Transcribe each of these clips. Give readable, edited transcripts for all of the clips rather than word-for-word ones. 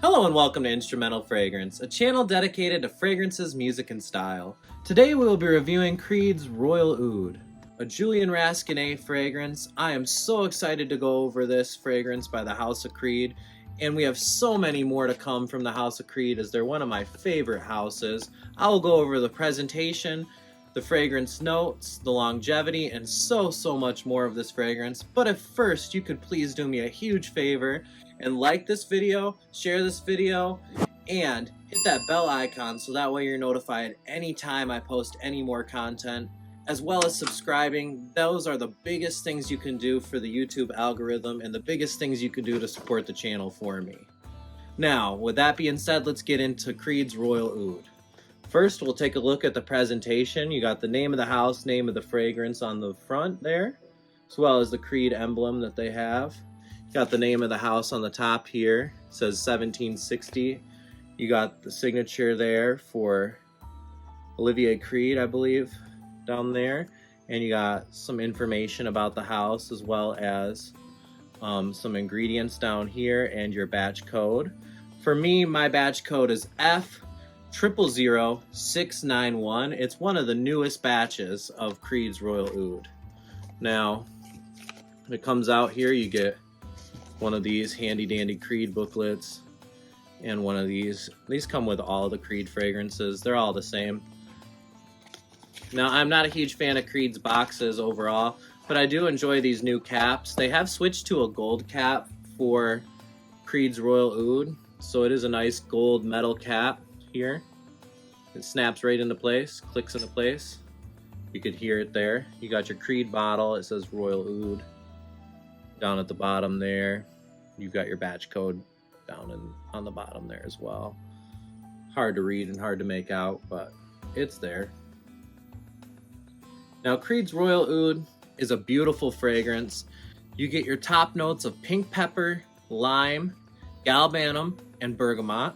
Hello and welcome to Instrumental Fragrance, a channel dedicated to fragrances, music, and style. Today we will be reviewing Creed's Royal Oud, a Julian Rasquinet fragrance. I am so excited to go over this fragrance by the House of Creed, and we have so many more to come from the House of Creed as they're one of my favorite houses. I will go over the presentation, the fragrance notes, the longevity, and so much more of this fragrance. But if first you could please do me a huge favor and like this video, share this video, and hit that bell icon so that way you're notified anytime I post any more content, as well as subscribing. Those are the biggest things you can do for the YouTube algorithm and the biggest things you can do to support the channel for me. Now, with that being said, let's get into Creed's Royal Oud. First, we'll take a look at the presentation. You got the name of the house, name of the fragrance on the front there, as well as the Creed emblem that they have. Got the name of the house on the top here. It says 1760. You got the signature there for Olivier Creed, I believe, down there. And you got some information about the house, as well as some ingredients down here and your batch code. For me, my batch code is F000691. It's one of the newest batches of Creed's Royal Oud. Now, when it comes out here, you get one of these handy dandy Creed booklets and one of these. These come with all the Creed fragrances. They're all the same. Now, I'm not a huge fan of Creed's boxes overall, but I do enjoy these new caps. They have switched to a gold cap for Creed's Royal Oud, so it is a nice gold metal cap here. It snaps right into place, clicks into place. You could hear it there. You got your Creed bottle. It says Royal Oud down at the bottom there. You've got your batch code down on the bottom there as well. Hard to read and hard to make out, but it's there. Now, Creed's Royal Oud is a beautiful fragrance. You get your top notes of pink pepper, lime, galbanum, and bergamot,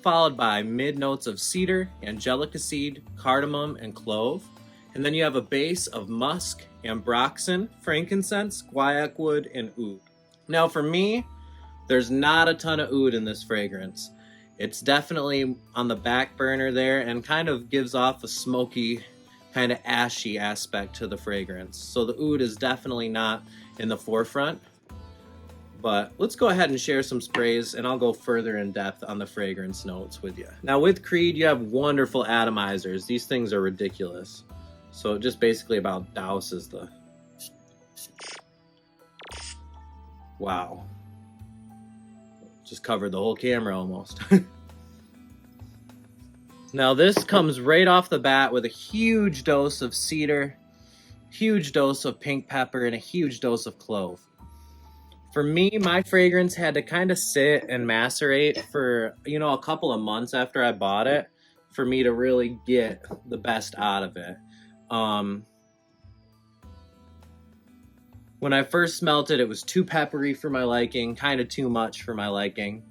followed by mid notes of cedar, angelica seed, cardamom, and clove. And then you have a base of musk, ambroxan, frankincense, guaiac wood, and oud. Now for me, there's not a ton of oud in this fragrance. It's definitely on the back burner there and kind of gives off a smoky, kind of ashy aspect to the fragrance. So the oud is definitely not in the forefront. But let's go ahead and share some sprays, and I'll go further in depth on the fragrance notes with you. Now with Creed, you have wonderful atomizers. These things are ridiculous. So it just basically about douses the... Wow. Just covered the whole camera almost. Now this comes right off the bat with a huge dose of cedar, huge dose of pink pepper, and a huge dose of clove. For me, my fragrance had to kind of sit and macerate for, a couple of months after I bought it for me to really get the best out of it. When I first smelt it, it was too peppery for my liking, kind of too much for my liking.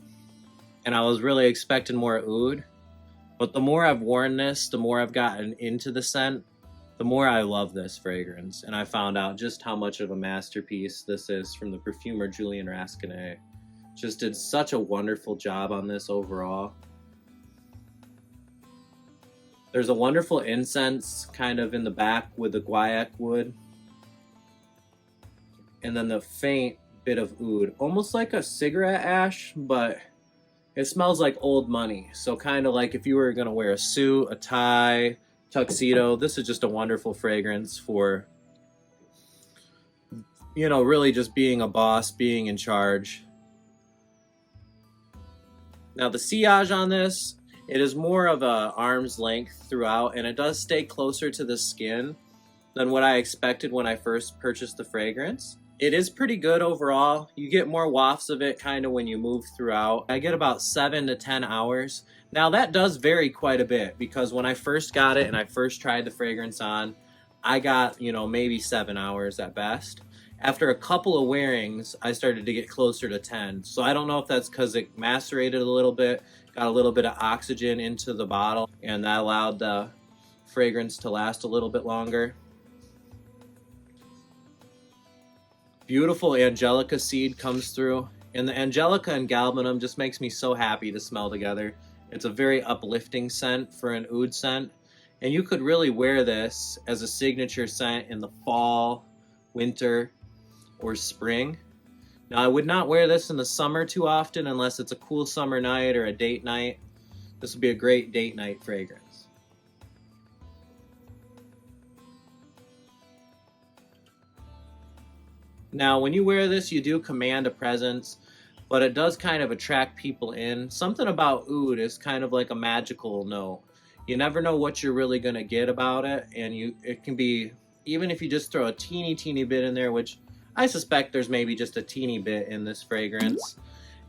And I was really expecting more oud. But the more I've worn this, the more I've gotten into the scent, the more I love this fragrance. And I found out just how much of a masterpiece this is from the perfumer Julian Rasquinet. Just did such a wonderful job on this overall. There's a wonderful incense kind of in the back with the guaiac wood. And then the faint bit of oud, almost like a cigarette ash, but it smells like old money. So kind of like if you were gonna wear a suit, a tie, tuxedo, this is just a wonderful fragrance for, really just being a boss, being in charge. Now the sillage on this, it is more of a arm's length throughout, and it does stay closer to the skin than what I expected when I first purchased the fragrance. It is pretty good overall. You get more wafts of it kind of when you move throughout. I get about 7 to 10 hours. Now that does vary quite a bit because when I first got it and I first tried the fragrance on, I got, maybe 7 hours at best. After a couple of wearings, I started to get closer to 10. So I don't know if that's because it macerated a little bit, got a little bit of oxygen into the bottle, and that allowed the fragrance to last a little bit longer. Beautiful angelica seed comes through And the Angelica and Galbanum just makes me so happy to smell together. It's a very uplifting scent for an oud scent. And you could really wear this as a signature scent in the fall, winter, or spring. Now, I would not wear this in the summer too often unless it's a cool summer night or a date night. This would be a great date night fragrance. Now, when you wear this, you do command a presence, but it does kind of attract people in. Something about oud is kind of like a magical note. You never know what you're really going to get about it, and it can be, even if you just throw a teeny bit in there, which I suspect there's maybe just a teeny bit in this fragrance,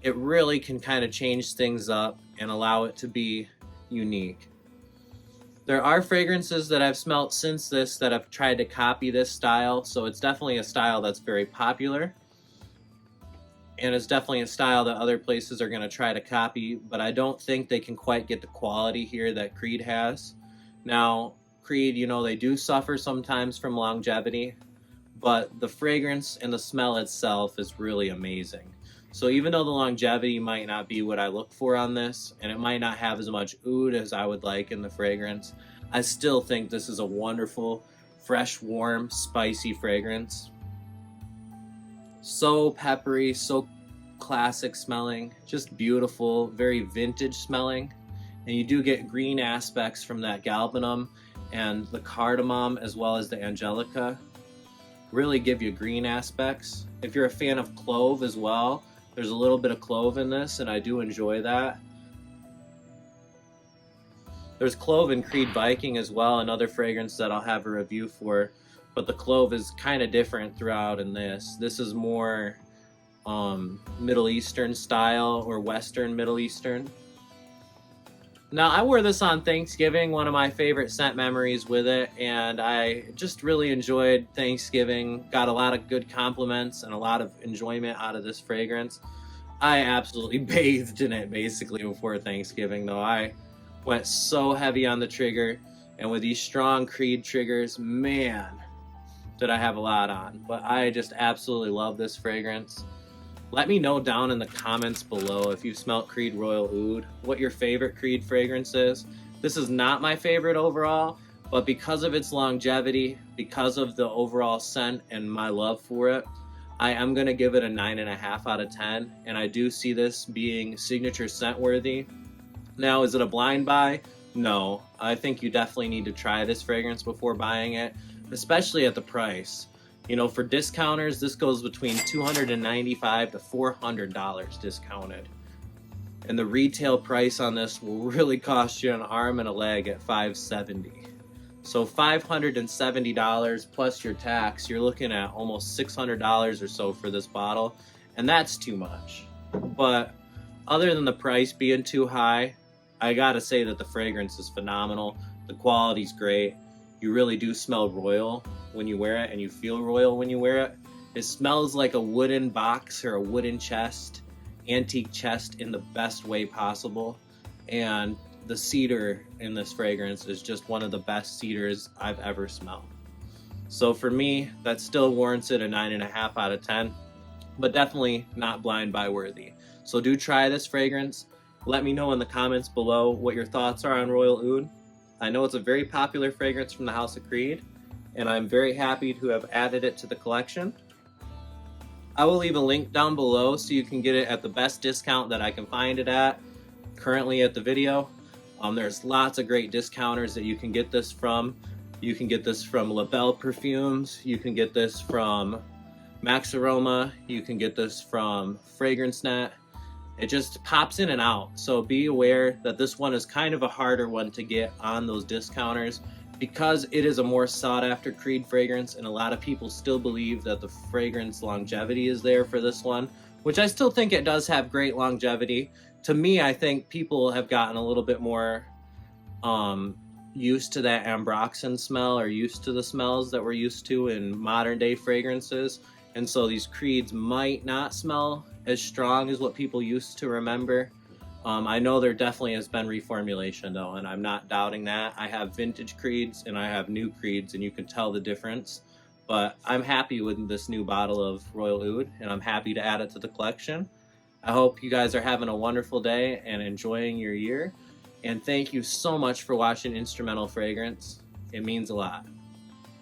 it really can kind of change things up and allow it to be unique. There are fragrances that I've smelt since this that have tried to copy this style, so it's definitely a style that's very popular. And it's definitely a style that other places are going to try to copy, but I don't think they can quite get the quality here that Creed has. Now, Creed, you know, they do suffer sometimes from longevity, but the fragrance and the smell itself is really amazing. So even though the longevity might not be what I look for on this, and it might not have as much oud as I would like in the fragrance, I still think this is a wonderful, fresh, warm, spicy fragrance. So peppery, so classic smelling, just beautiful, very vintage smelling. And you do get green aspects from that galbanum and the cardamom as well as the angelica. Really give you green aspects. If you're a fan of clove as well, there's a little bit of clove in this, and I do enjoy that. There's clove in Creed Viking as well, another fragrance that I'll have a review for, but the clove is kind of different throughout in this. This is more Middle Eastern style, or Western Middle Eastern. Now, I wore this on Thanksgiving, one of my favorite scent memories with it, and I just really enjoyed Thanksgiving. Got a lot of good compliments and a lot of enjoyment out of this fragrance. I absolutely bathed in it basically before Thanksgiving, though. I went so heavy on the trigger, and with these strong Creed triggers, man, did I have a lot on. But I just absolutely love this fragrance. Let me know down in the comments below if you've smelled Creed Royal Oud, what your favorite Creed fragrance is. This is not my favorite overall, but because of its longevity, because of the overall scent and my love for it, I am going to give it a 9.5 out of 10, and I do see this being signature scent worthy. Now, is it a blind buy? No. I think you definitely need to try this fragrance before buying it, especially at the price. You know, for discounters, this goes between $295 to $400 discounted. And the retail price on this will really cost you an arm and a leg at $570. So $570 plus your tax, you're looking at almost $600 or so for this bottle, and that's too much. But other than the price being too high, I gotta say that the fragrance is phenomenal. The quality's great. You really do smell royal when you wear it, and you feel royal when you wear it. It smells like a wooden box or a wooden chest, antique chest in the best way possible. And the cedar in this fragrance is just one of the best cedars I've ever smelled. So for me, that still warrants it a 9.5 out of 10, but definitely not blind buy worthy. So do try this fragrance. Let me know in the comments below what your thoughts are on Royal Oud. I know it's a very popular fragrance from the House of Creed, and I'm very happy to have added it to the collection. I will leave a link down below so you can get it at the best discount that I can find it at currently at the video. There's lots of great discounters that you can get this from. You can get this from Labelle Perfumes, you can get this from Maxaroma, you can get this from FragranceNet. It just pops in and out, so be aware that this one is kind of a harder one to get on those discounters because it is a more sought after Creed fragrance, and a lot of people still believe that the fragrance longevity is there for this one, which I still think it does have great longevity. To me, I think people have gotten a little bit more used to that ambroxan smell, or used to the smells that we're used to in modern day fragrances, and so these Creeds might not smell as strong as what people used to remember. I know there definitely has been reformulation though, and I'm not doubting that. I have vintage Creeds and I have new Creeds, and you can tell the difference. But I'm happy with this new bottle of Royal Oud, and I'm happy to add it to the collection. I hope you guys are having a wonderful day and enjoying your year. And thank you so much for watching Instrumental Fragrance. It means a lot.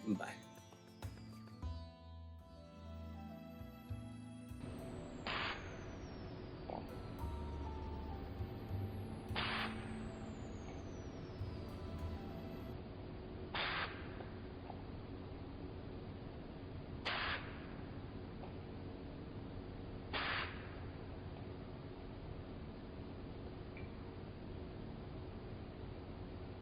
Bye.